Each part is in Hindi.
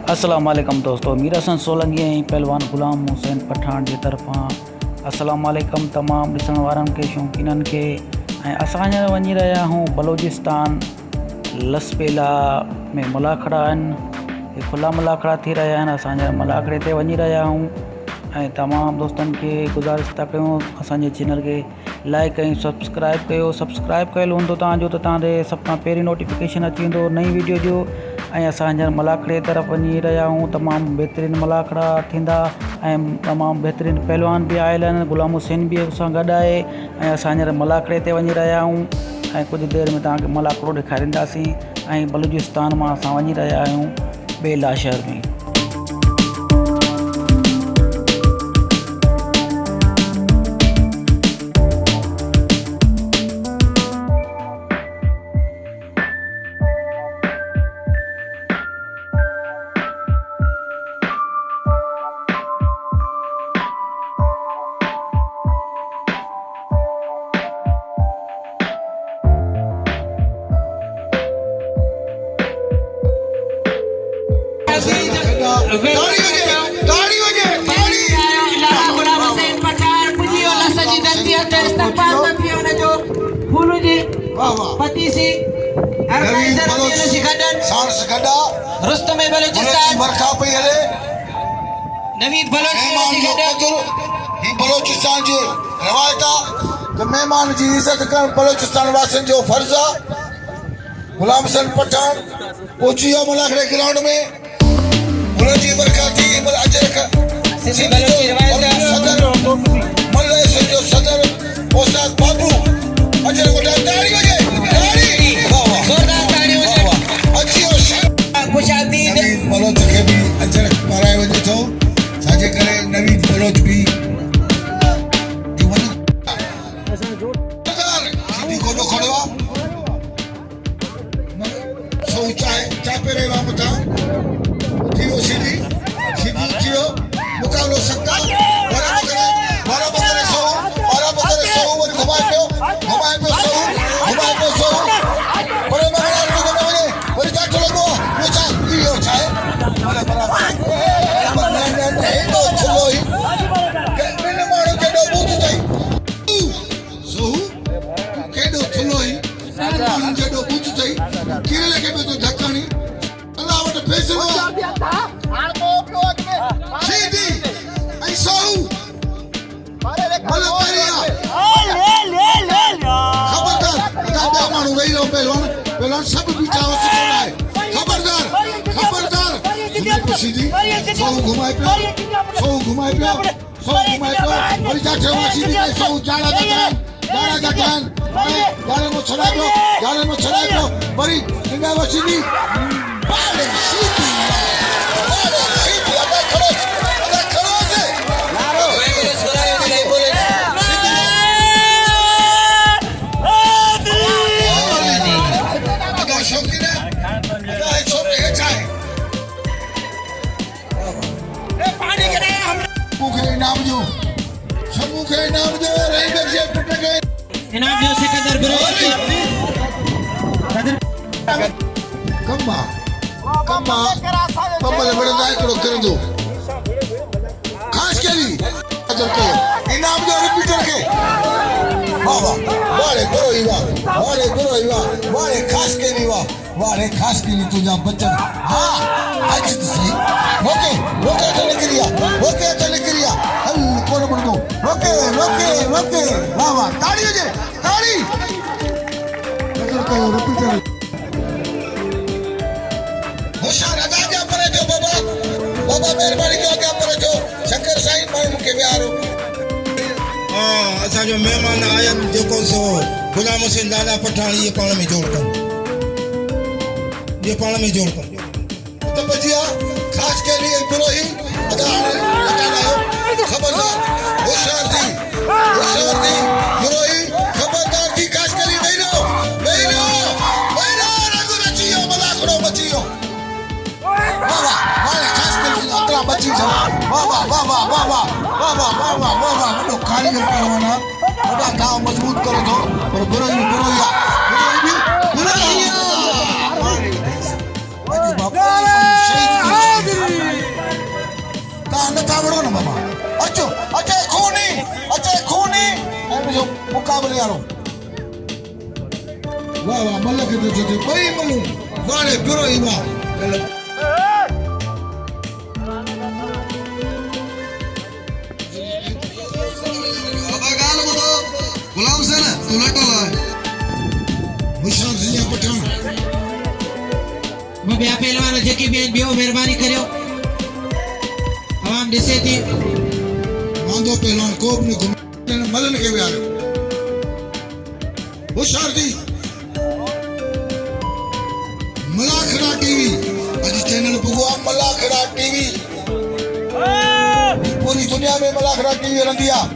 अस्सलाम वालेकुम दोस्तों, मीर हसन सोलंकी ऐं पहलवान ग़ुलाम हुसैन पठान जी तरफ़ां अस्सलाम वालेकुम तमामु ॾिसण वारनि खे, शौक़ीननि खे। ऐं असां हींअर वञी रहिया आहियूं बलोचिस्तान लसपेला में मुलाखड़ा आहिनि, खुला मुलाखड़ा थी रहिया आहिनि। असां हींअर मुलाखड़े ते वञी रहिया आहियूं ऐं तमामु दोस्तनि खे गुज़ारिश था कयूं असांजे चैनल खे लाइक कयो, सब्सक्राइब कयो। सब्सक्राइब कयल हूंदो तव्हांजो त तव्हांजे सभ खां पहिरीं नोटिफिकेशन अची वेंदो नई वीडियो जो। ऐं असां हींअर मुलाखड़े तरफ़ वञी रहिया आहियूं। तमामु बहितरीनु मुलाखड़ा थींदा ऐं तमामु बहितरीनु पहलवान बि आयल आहिनि। ग़ुलाम हुसैन बि असां गॾु आहे ऐं असां हींअर मुलाखड़े ते वञी रहिया आहियूं ऐं कुझु देरि में तव्हांखे मुलाखड़ो ॾेखारींदासीं। ऐं बलूचिस्तान मां असां वञी रहिया आहियूं बेला शहर में। बलोचिस्तान जी रवायत आहे मेहमान जी इज़त करण बलोचिस्तान वासियुनि जो फर्ज़ आहे। ग़ुलाम हुसैन पठान पहुची वियो मुलाखड़े ग्राउंड में। हुननि जी बरक़त थी सदर उस्ताद बाबू अजर वॾा ताड़ी हुजे नवीद बलोच खे बि अजर पाराए वञे थो, छाजे करे नवीद बलोच बि सब बीठा हो है। खबरदार खबरदार घुमाए पियो वरी जाठे वासी दी सौ जाड़ा गटान जाड़े मो छड़ाए पियो वरी इंगा वासी दी बाले सीधी अदा खड़ो से लारो नहीं बोले इनाम जो सिकंदर बिरोज कम्मा बम्बल बड़दा एकड़ो करंदो खास केली अजर के इनाम जो रिपीटर के वाह वाले करो वाले खास केली वाले खास केली तुझा बच्चन हां आज तो सही ओके तो निकलिया हल कौन बन दो ओके वाह ताड़ी हो जे ताड़ी अजर के रिपीटर होशियार अदा क्या करे जो बाबा मेहरबानी कयो क्या करे जो शंकर साईं माण्हू खे विहारो। असां जो मेहमान आयन जेको सो ग़ुलाम हुसैन दादा पठान ये पाण में जोड़ कर तो बजिया खास के लिए बिरोही अदा खबरदार होशियार थी बिरोही खबरदार थी खास के लिए नहीं लो रंग रचियो मुलाखड़ो बचियो वाह खास के लिए अतरा बची जा वाह वडो कारीगर करवाना वडा गांव मजबूत करे तो पर बिरोही भी बाबा अचो अचे खूनी जो मुकाबले वारो वाह वाह मलक जो जो कोई मलू वाले पिरो ही वाह बाबा गाल बोलो गुलाम से ना तू लटला मुशार सिंह पठान मैं ॿिया पहलवान जेके बि आहिनि ॿियो महिरबानी करियो आवाम ॾिसे थी वांदो पहलवान को बि न मलन के विहारियो होशियार जी मलाखड़ा टीवी अॼु चैनल पुगो आहे मलाखड़ा टीवी पूरी दुनिया में मलाखड़ा टीवी हलंदी आहे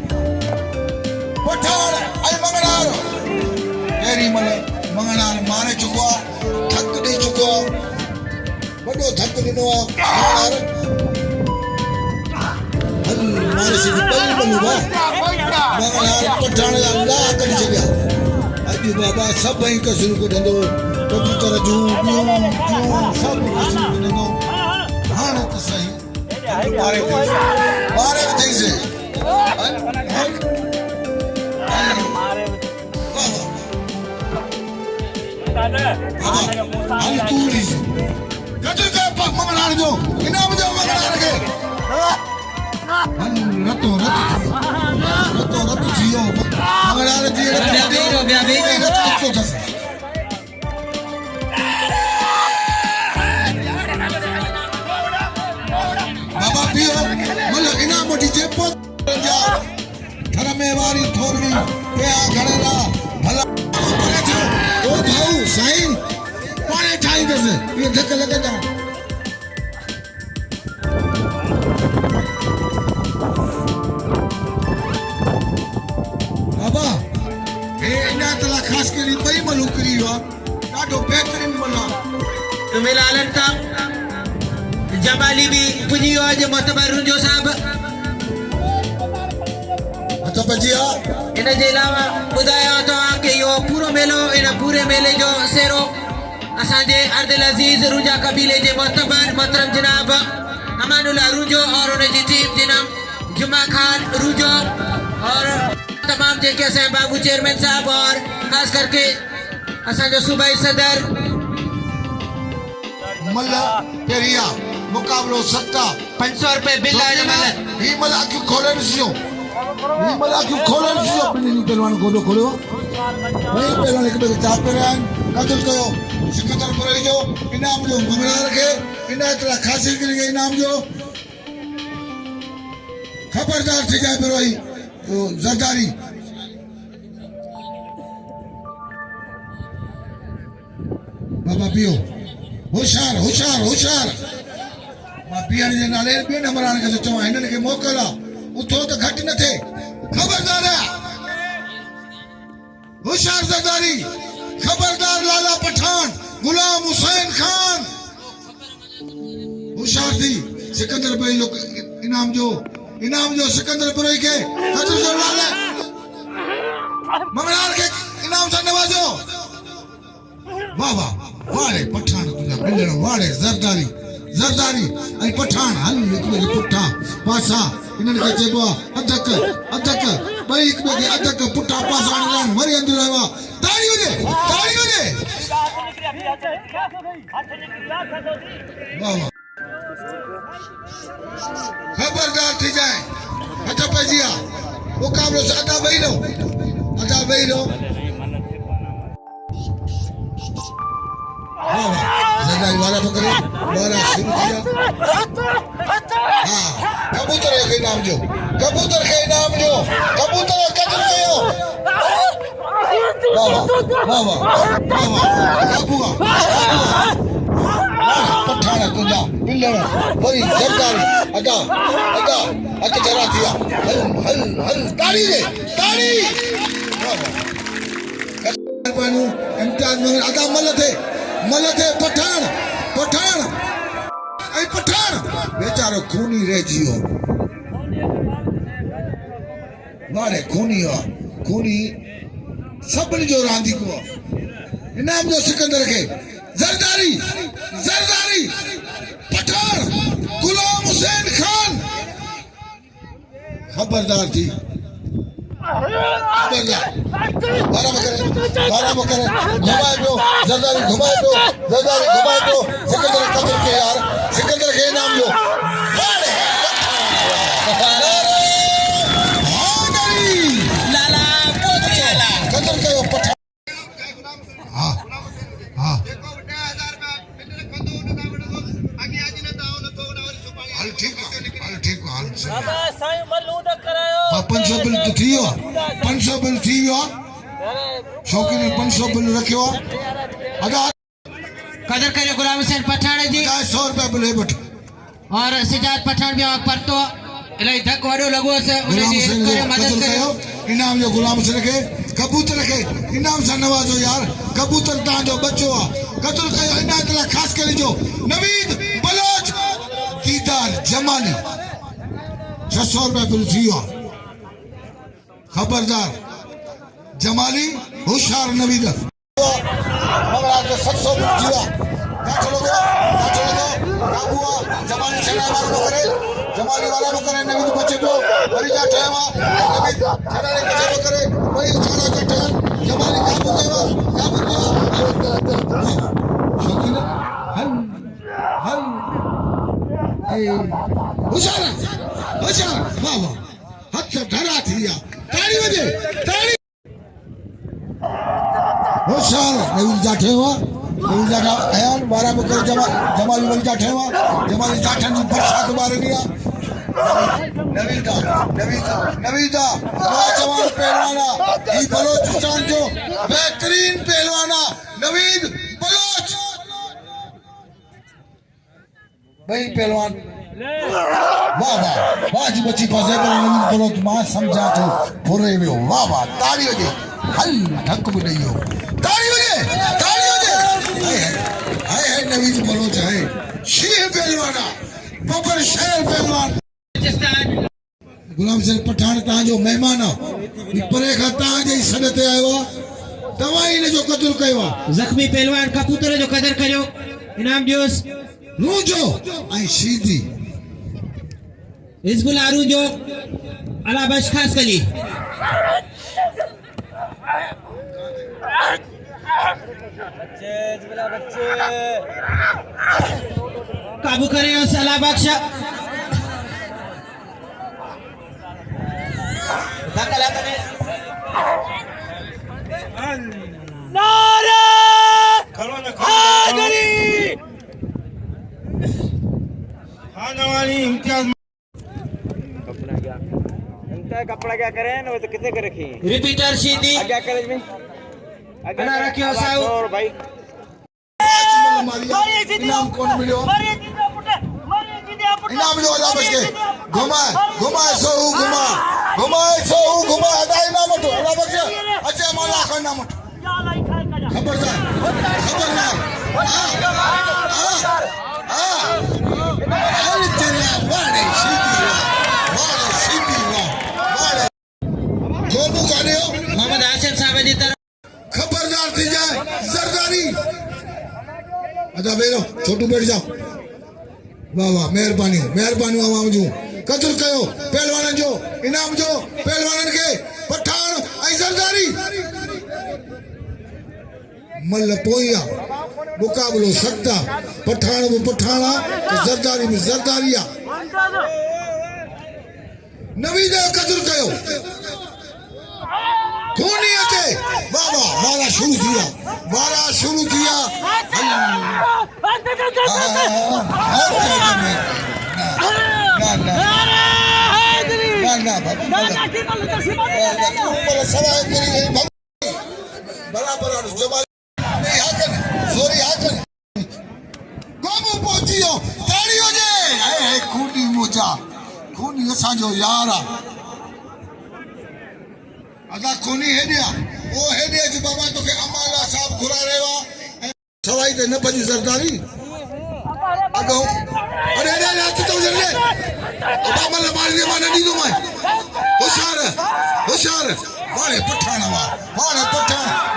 पठान ऐं मंगणार पहिरीं महिल मंगणार मारे चुको आहे थक ॾेई चुको आहे वॾो थक ॾिनो आहे मंगणार मारे से ॿई बलूबा मंगणार पठान जा ला कढी छॾिया अॼु बाबा सभई कसरू कढंदो कबूतर जूं ॿियूं सभु कसरू कढंदो हाणे त सही मारे अथई से हल तूं ॾिस कढ के मंगणार जो इनाम जो मंगणार खे रतो थियो मंगणार जी बाबा पियो मतलब इनाम वठी जेको घर में वारी थोरनी कया घणेला भला करे थियो ओ भाऊ साईं पाणे ठाहींदसि इहे धक लॻंदा बाबा हे इना तला ख़ासि करे ॿई मलू करी वियो आहे ॾाढो बहितरीन मलू आहे तुम्हें लालन था जमाली भी पुजी हो जो मतबर रुंजो साहब तो बजिया इन जे अलावा ॿुधायो तो कि यो पूरो मेलो इन पूरे मेले जो सेरो असांजे अर्दिल अजीज रुंजा कबीले जे मतबर मोहतरम जनाब अमानुल्लाह रुंजो और उनकी टीम जनाब जुमा खान रुंजो और तमाम जेके असांजे बाबू चेयरमैन साहब और खास करके असांजो सूबाई सदर मल्ला पेरिया मुकाबलो सत्ता 500 रुपए बिल आहे मल ही मला क्यों खोले ॾिसियो ही मला क्यों खोले ॾिसियो ॿिन्हिनि पहलवान गोॾो खोलियो ॿई पहलवान हिक ॿिए खे चाप पिया आहिनि क़दुरु कयो सिकंदर पुरई जो इनाम जो मंगणार खे इनायत लाइ ख़ासि करी इनाम जो ख़बरदार थी जाए पियो ज़रदारी बाबा पियो होशियार होशियार होशियार मां पीअण जे नाले ॿिए नंबरान खे चवां हिननि खे मोकल आहे उथो त घटि न थिए ख़बरदार होशियार ज़रदारी खबरदार लाला पठान गुलाम हुसैन खान होशियार थी सिकंदर भाई लोग इनाम जो सिकंदर पुरई के कदर जो लाले मंगणार के इनाम से नवाजो वाह वाह वारे पठान तुझा मिलण वारे ज़रदारी ऐं पठान हल हिक ॿिए खे पुठा पासा इन्हनि खे चइबो आहे अधक ॿई हिक ॿिए खे अधक पुठा पासा आणींदा आहिनि वरी अंदरि आयो आहे ताड़ी हुजे वाह वाह खबरदार थी जाए हथ पइजी आहे मुकाबलो से अदा वेही रहो ज़रदारी वारा पकड़े वारा शुरू किया हाँ कबूतर के इनाम जो कबूतर कदर कयो वाह वाह पठान तुझा मिलण वरी ज़रदारी अदा अच जरा थिया हल ताड़ी इम्तियाज मंगल अदा मल थे पठान बेचारो खूनी रहिजी वियो वारे खूनी सभिनी जो रांदीको इनाम जो सिकंदर खे ज़रदारी पठान गुलाम हुसैन खान खबरदार थी खबरदार बारह बकरे घुमाए पियो जरदारी घुमाए पियो सिकंदर कदर के यार सिकंदर के इनाम जो लाला पोचेला कदर कयो पठान हाँ हाँ हाल ठीक हाल सही 500 बिल तो थी वियो 500 बिल थी वियो शौकीन 500 बिल रखियो अदा कदर करियो गुलाम हुसैन पठान जी 100 रुपया बिल है बट और सिजाद पठान भी परतो इलाही धक वडो लगो से गुलाम उनजी हुसैन करे मदद कदर करियो कयो इनाम जो गुलाम हुसैन के कबूतर के इनाम से नवाजो यार कबूतर ता जो बच्चो आ कदर कयो इनाम ला खास कर जो नवीद बलोच दीदार जमानी 600 रुपया बिल थी वियो खबरदार जमाली होशियार नवीद मगर आज 700 बिल थी वियो चलो काबुआ जमाली छड़ा वाला करे जमाली वाला करे नवीद बचे पियो वरी जा ठेवा नवीद छड़ाने बचे करे वरी छड़ा कटे जमाली काबू कयो शौकीन हल हल होशियार वाह वाह हथ ढरा थी विया ताड़ी वजे ताड़ी होशियार नवीद जा ठेवा नवीद जा अयान 12 बकर जमाली वरी जा ठेवा जमाली जाठन जी बरसात बार गया नवीदा नौजवान पहलवाना ये बलोचिस्तान जो बेहतरीन पहलवाना नवीद बलोच भाई पहलवान वाह वाह वाह जी बच्ची फसे पर नवीद बलोच मां समझा तो पूरे में वाह वाह ताड़ी वजे हल धक भी नहीं हो ताड़ी वजे हाय नवीद बलोच है शेर पहलवाना बबर शेर पहलवान गुलाम हुसैन पठान तव्हांजो महिमान आहे परे खां तव्हांजे ई सॾ ते आयो आहे तव्हां ई हिन जो क़दुरु कयो आहे जख्मी पहलवान कबूतर जो कदर करियो इनाम दियोस रूजो ऐं शीदी हिजबुल आरूजो अलाबश खास कली काबू करियो सलाह बख्श कपड़ा क्या करें ना वो तो कितने के रखी रिपीटर शीदी क्या करें में बना रखियो साहब और भाई इनाम कौन मिलियो इनाम जो अदा बच के घुमाए सो घुमा अदा इनाम उठो अदा बच के अच्छा माला का इनाम उठो खबरदार अरे तेरे वाले सीधी वाले जो बुकाने हो मोहम्मद हाशिम साहब जी तरफ खबरदार थी जाए जरदारी अच्छा बेरो छोटू बैठ जाओ वाह वाह मेहरबानी आवाम जो कदर कयो पहलवानन जो इनाम जो पहलवानन के पठान ऐं जरदारी मल पोया मुकाबलो सकता पठान में पठाना तो जरदारी में जरदारिया नवीद कदर कयो कोनी अचे बाबा मारा शुरू किया ना बराबर जमाल नहीं हाकन जोरी हाकन गोमो पहुंचियो ताड़ियो जे है खूनी मोचा खूनी असा जो यार अदा खूनी हेडिया ओ हेडिया जो बाबा तो के अमाला साहब घुरा रेवा सवाई ते न पजी सरदारी अगो अरे अरे रात तो जल्दी बाबा ने मार दिया माने दी दो मैं होशियार वाले पठान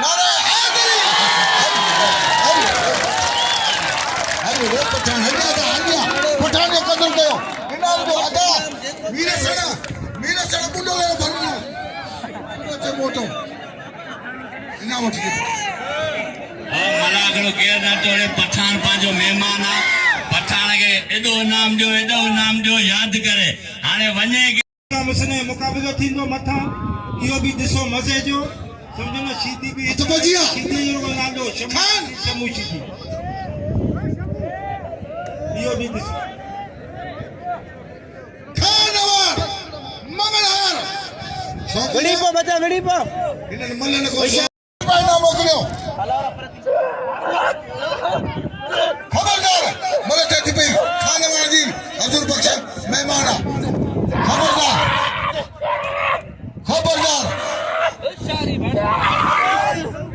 नारे अरे वो पठान हट गया पठान ने कदर कयो इनाम जो अदा वीर सना मेरा सड़ा बुड्ढो ले भरनो मोटे मोटो इनाम वठी मला हिकिड़ो केरु न तोड़े पठान पंहिंजो महिमान आहे पठान खे एॾो इनाम ॾियो यादि करे हाणे वञे मुसने मुक़ाबिलो थींदो मथां इहो बि ॾिसो मज़े जो सम्झो न सीधी बि तो बजिया सीधी जो नालो खान समूह सीधी इहो बि ॾिसो खानवार मंगलहार विड़ी पो बचा विड़ी पो इन्हनि मल्हनि को पैसा मोकिलियो खबरदार मले चई पई खानवार जी हज़ूर बख्श महिमान आहे खबरदार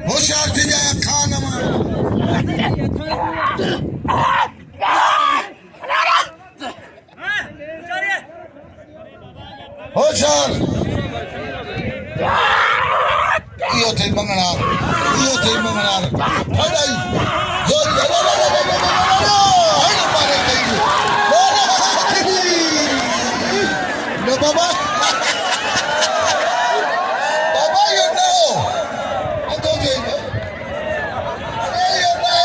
होशियार थी जाए खानवार होशियार इहो थई मंगणार हटाई जोर हट मारे गई नो बाबा बाबा यो नो अंदो जे अरे यो नो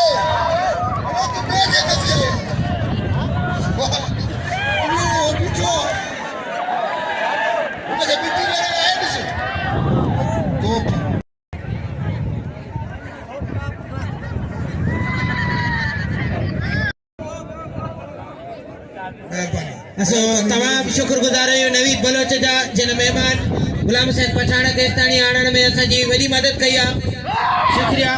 अरे तू बेके कसे वाह यो बिचो मुझे बिटी ले आए दिस तो असो तमाम शुक्रगुज़ार आहियूं नवीद बलोच जा जिन महिमान गुलाम हुसैन पठान खे हिताणी आणण में असांजी वॾी मदद कई आहे शुक्रिया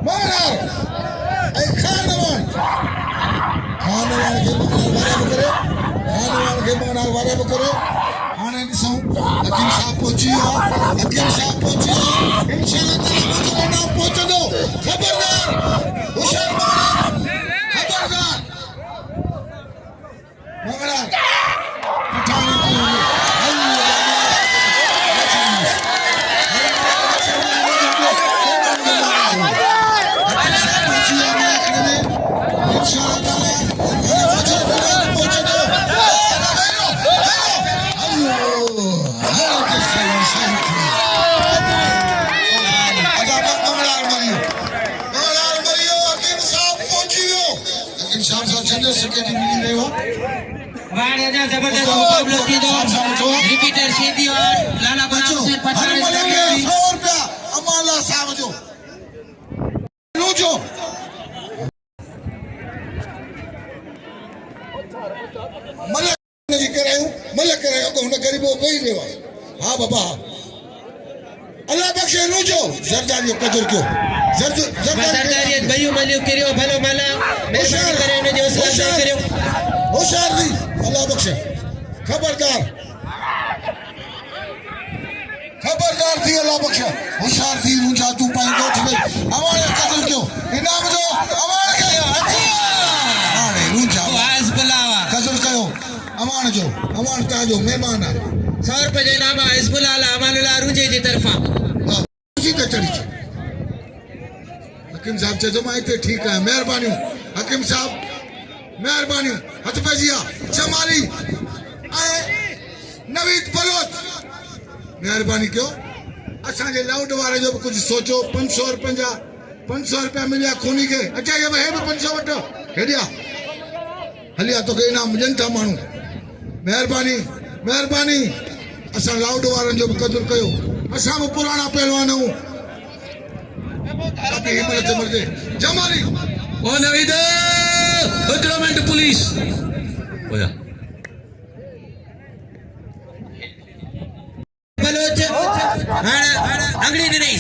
मंगणार ऐ खानवार के मंगणार वारे करे हाणे ॾिसूं हकीम साहब पहुची वियो इंशाअल्लाह ताला नाम पहुचंदो खबरदार हुसैन खबरदार मंगणार पठान जबरदस्त मुकाबलो थींदो रिपीटर सीधी और लाला गुलाम हुसैन पठान ₹100 अमाला साहब जो मलक जी करायूं तो हुन गरीबो कोई देवा हाँ बाबा अल्लाह बख्शे नूजो जरदारी कदर क्यों सरदारियत भइयो मलियो करियो भलो भला मेहरबानी करे हुन जो हौसला करियो होशियार थी अल्लाह बख्शे खबरदार थी अल्लाह बख्शे होशियार थी रुंजा तू पाई गोठ में हमारे कदर क्यों इनाम जो हमारे के हाणे रुंजा आवाज बुलावा कदर कयो अमान ताजो मेहमान आहे 100 रुपए जो इनाम आहे हिजबुल्लाह अमानुल्लाह रुंजे जी तरफा उसी ते चढ़ी हकीम साहब चए मां हिते ठीकु आहे महिरबानी हकीम साहब मेहरबानी हथ पजिया जमाली ऐं नवीद बलोच मेहरबानी कयो असांजे लाउड वारे जो बि कुझु सोचो 500 रुपया मिलिया खूनी खे अच्छा ये हे बि 500 वठो हेॾिया हलिया तोखे इनाम ॾियनि था माण्हू मेहरबानी असां लाउड वारनि जो बि क़दुरु कयो असां बि पुराणा पहलवान आहियूं हिम्मत मर्दे जमाली ओ नवीद हिकिड़ो मिंट पुलिस ओया बलोच हाणे अंगड़ी ॾिनई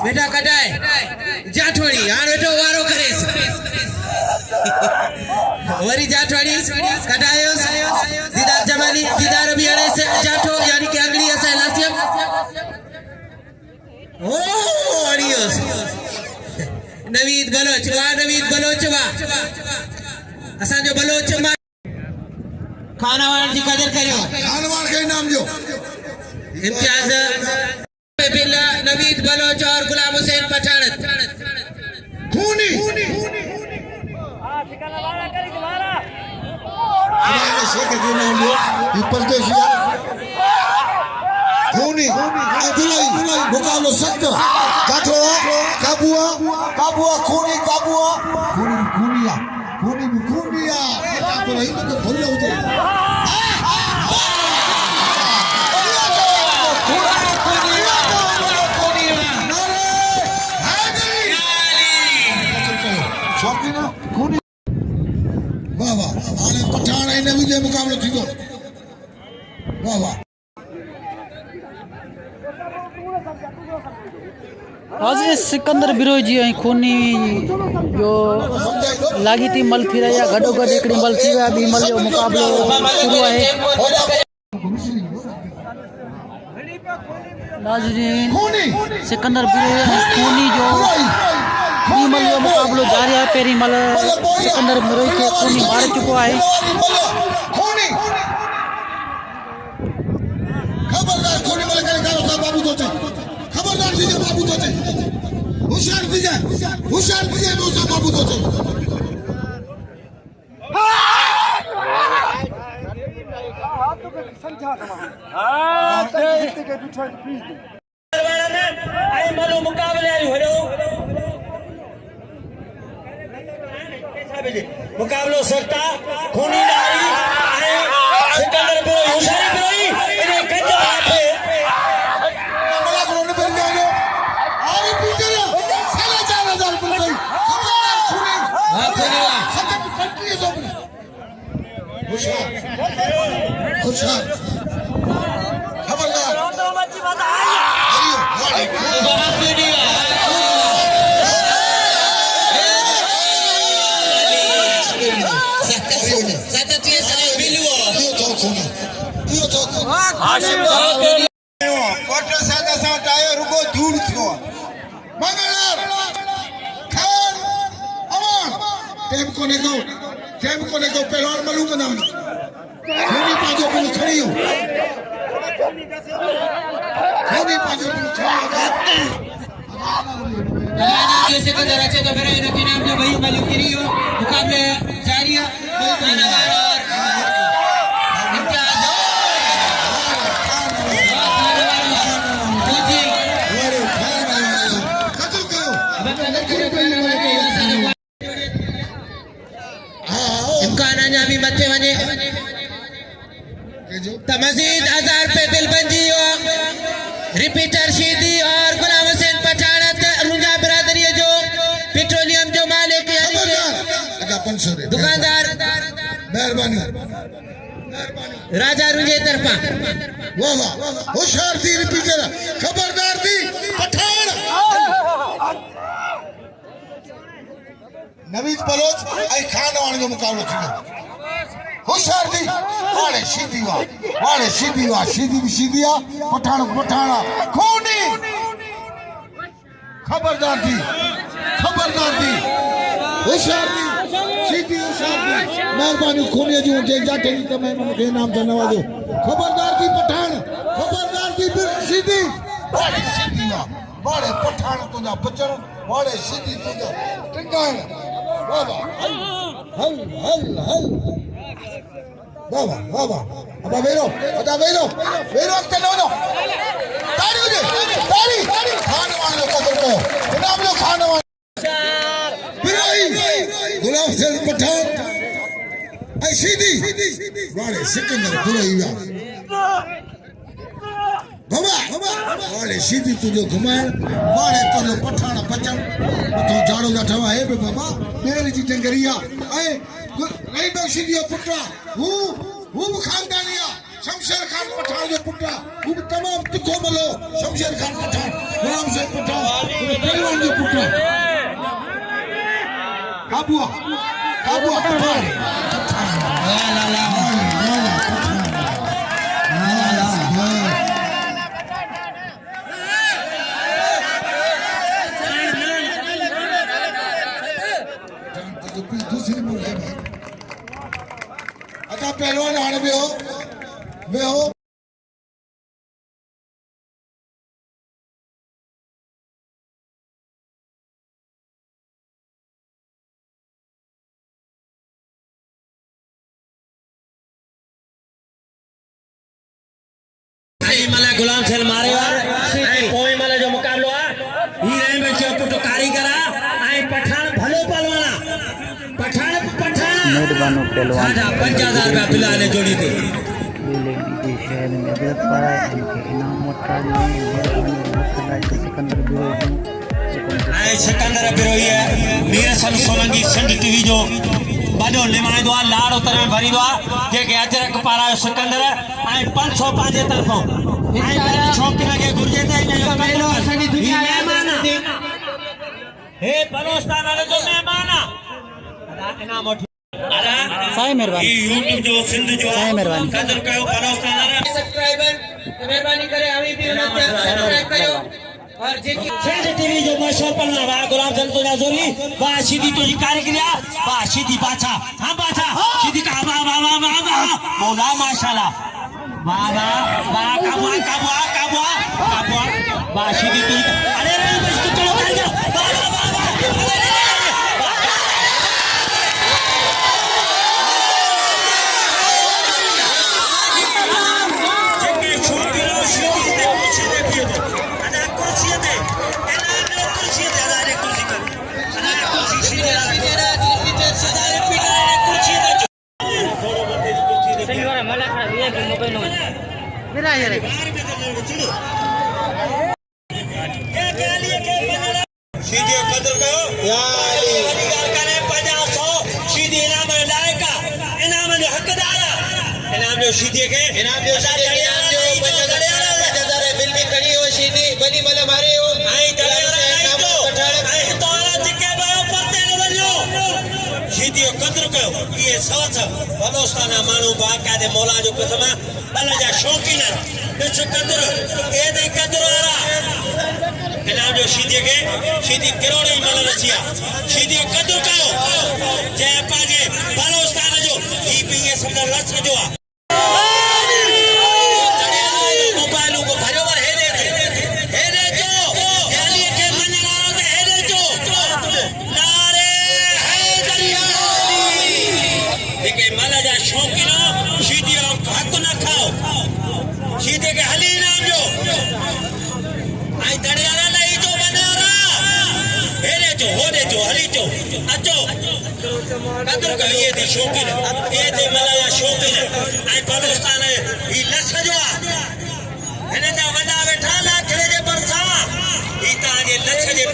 बेटा कढाए जाठवाड़ी हाणे वेठो वारो करेस वरी जाठवाड़ी कढायो दीदार जमाली दीदार भी हणे से जाठो यानी कि अंगड़ी असां लासियम ओ अड़ियोस नवीद बलोच वाह असां जो बलोच मां खानावाड़ जी कदर करियो खानवाड़ के इनाम जो इम्तियाज बिल्ला नवीद बलोच और गुलाम हुसैन पठान खूनी शेख जो नाम लियो ये परदेशिया खूनी अदुलाई मुकाबलो सख्त काठोड़ा काबुआ खूनी खूनिया काठोड़ा इन तो भूल होते शौकीना खूनी वाह वाह आने पठान इन विजय मुकाबलो थी तो वाह वाह आज सिकंदर बिरोई जी ऐं खूनी जो लागी थी मल थी रही आहे गॾो गॾु हिकिड़ी मल थी विया ॿी मल जो मुक़ाबिलो शुरू आहे नाज़रीन सिकंदर बिरोई ऐं खूनी जो ॿी मल जो मुक़ाबिलो जारी आहे पहिरीं मल सिकंदर बिरोई खे खूनी मारे चुको आहे खबरदार खूनी मल करे कारो साहब बाबू तो खबरदार दीजिए बाबू तो होशियार दीजिए दोस्त बाबू तो मुकाबलो सकता खूनी डारी सिकंदर बिरोई होशियारी बिरोई इने कंज हाथे मला कोण पर जानो अरे पीटर साला 4000 रुपए खबरदार खूनी हां खूनी सतत फटकी सोपनी होशियार खबरदार क्वार्टर साथ असां टायो रुगो दूर थियो मंगलर खान अमन टेम कोने को पहलवान मालूम बना खूनी पाजो पे खड़ी हो खूनी पाजो पे खड़ी जो सिकंदर अच्छे तो फिर इनके नाम जो भाई मालूम करी हो मुकाबले जारी है धन्यवाद और भी मथे वने मजीद 1000 रुपए दिलबंजी और रिपीटर शीदी और गुलाम हुसैन पठानत रुंजा बिरादरी जो पेट्रोलियम जो मालिक दुकानदार मेहरबानी राजा रुंजे तरफा वाह वाह होशियार थी रिपीटर खबरदार थी पठान नवीद बलोच आई खान वाले जो मुकाबलो थी होशियार थी वाले सीधी पठाना खूनी खबरदार थी होशियार थी मेहरबानी खूनी जो जे जाटे की मैं के नाम से नवाजो खबरदार थी पठान सीधी वाले पठान तुझा बचन वाले सीधी तुझा टिंगाण बाबा हल बाबा अब वेरो ते नो ताड़ी खान वाले कदर को नाम लो खान वाले बिराई गुलाम हुसैन पठान आई सीधी वाले सिकंदर बिराई बाबा वाले सीधी तुझो घुमाए वाले तुझो पठान बचन तो जाड़ो जा ठवा है बे बाबा मेरी जी टंगरिया ए नहीं दो सीधी पुत्रा वो खानदानिया शमशेर खान पठान जो पुत्रा वो तमाम तिखो मलो शमशेर खान पठान गुलाम हुसैन पठान पहलवान जो पुत्रा काबुआ पठान ला दूसरी मुल्क है भाई अच्छा पहलवान आने में हो गुलाम सेल मारे पोइ मल जो मुकाबलो आहे ही रहे में जो पुट कारीगर आहे पठान भलो पहलवाना पठान मेहरबानो पहलवान साढ़ा 50,000 रुपया बिला ने जोड़ी थे जे शहर में इज़त पाराए इनके इनाम वठाड़ी मेहरबानी सिकंदर बिरोही सिकंदर बिरोही है मीर सन सोलंकी सिंध टीवी जो बड़ो निमाइंदो आहे लाड़ उतर में भरींदो आहे जेके अजरक पारायो सिकंदर 500 पंहिंजे तरफ़ों छोकिन खे घुर्जे त इनजो मेलो असांजी दुनिया महिमान हे बलोस्तान वारे जो महिमान आहे इनाम वठी साईं मेहरबानी यूट्यूब जो सिंध जो साईं मेहरबानी कदर कयो बलोस्तान वारा सब्सक्राइबर मेहरबानी करे अभी भी उन्हें सब्सक्राइब कयो और जेकी सिंध टीवी जो मशहूर पन्ना वाह गुलाम संतो जाजोरी वाह सीधी तुझी कारीगरी वाह सीधी बाचा हां बाचा सीधी का वाह वाह वाह वाह वाह मौला माशाल्लाह वाह वाह वाह काबुआ वाह सीधी तुझी अरे रे बस तो चलो कारीगर वाह वाह वाह वाह अरे सीधी कदर कयो अधिकार करे 50 सीधी इनाम लायका इनाम जो हकदार इनाम जो सीधी के इनाम जो 50,000 बिल भी खड़ी हो सीधी बनी मल मारे हो आई सीधी कदर कयो ये सच बलोस्तान मानू बाकायदे मौला जो कसम बल जा शौकीन बिच कदर ए दे कदर वाला इनाम जो सीधी के सीधी करोड़े मल रसिया सीधी कदर कयो जे पाजे बलोस्तान जो ई पी ए समझ लछ जो मोबाइल को बराबर हे दे जो यानी के मनना हे दे जो नारे हैदरिया देखे मल जा शौकीन सीधी हक न खाओ सीधे के हली नाम जो आई दड़ियारा नहीं जो बनारा हेरे जो होने जो हली जो अचो कदर का ये थी शौकीन ये थी मलाया शौकीन आई बलोस्तान ही लछ जो हिन जा वॾा वेठा लाखड़े जे भरसा ही ताजे लछ जे